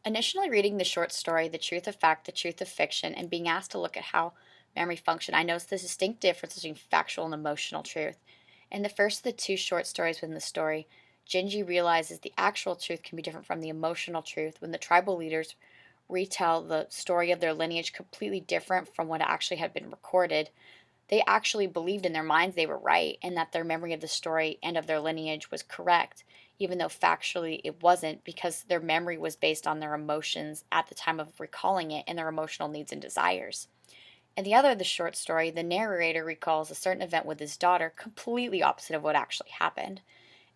Initially reading the short story, The Truth of Fact, The Truth of Fiction, and being asked to look at how memory function, I noticed the distinct difference between factual and emotional truth. In the first of the two short stories within the story, Jinji realizes the actual truth can be different from the emotional truth when the tribal leaders retell the story of their lineage completely different from what actually had been recorded. They actually believed in their minds they were right and that their memory of the story and of their lineage was correct, even though factually it wasn't, because their memory was based on their emotions at the time of recalling it and their emotional needs and desires. In the other of the short story, the narrator recalls a certain event with his daughter completely opposite of what actually happened.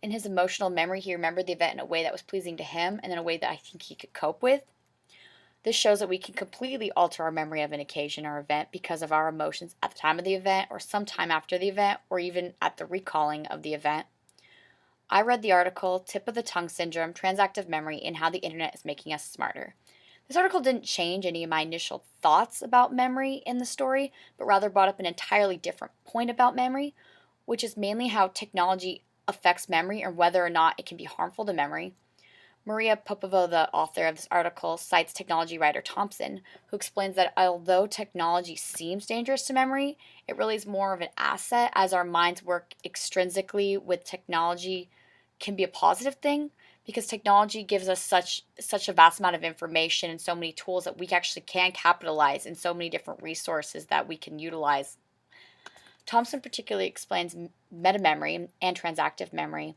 In his emotional memory, he remembered the event in a way that was pleasing to him and in a way that I think he could cope with. This shows that we can completely alter our memory of an occasion or event because of our emotions at the time of the event, or sometime after the event, or even at the recalling of the event. I read the article Tip of the Tongue Syndrome, Transactive Memory, and How the Internet is Making Us Smarter. This article didn't change any of my initial thoughts about memory in the story, but rather brought up an entirely different point about memory, which is mainly how technology affects memory and whether or not it can be harmful to memory. Maria Popova, the author of this article, cites technology writer Thompson, who explains that although technology seems dangerous to memory, it really is more of an asset as our minds work extrinsically with technology can be a positive thing because technology gives us such a vast amount of information and so many tools that we actually can capitalize in so many different resources that we can utilize. Thompson particularly explains metamemory and transactive memory,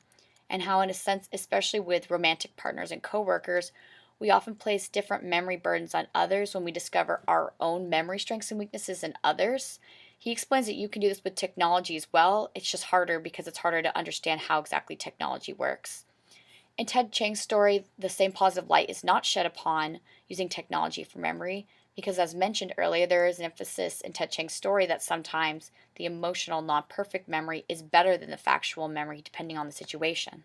and how, in a sense, especially with romantic partners and coworkers, we often place different memory burdens on others when we discover our own memory strengths and weaknesses in others. He explains that you can do this with technology as well. It's just harder because it's harder to understand how exactly technology works. In Ted Chiang's story, the same positive light is not shed upon using technology for memory, because, as mentioned earlier, there is an emphasis in Ted Chiang's story that sometimes the emotional, non perfect memory is better than the factual memory, depending on the situation.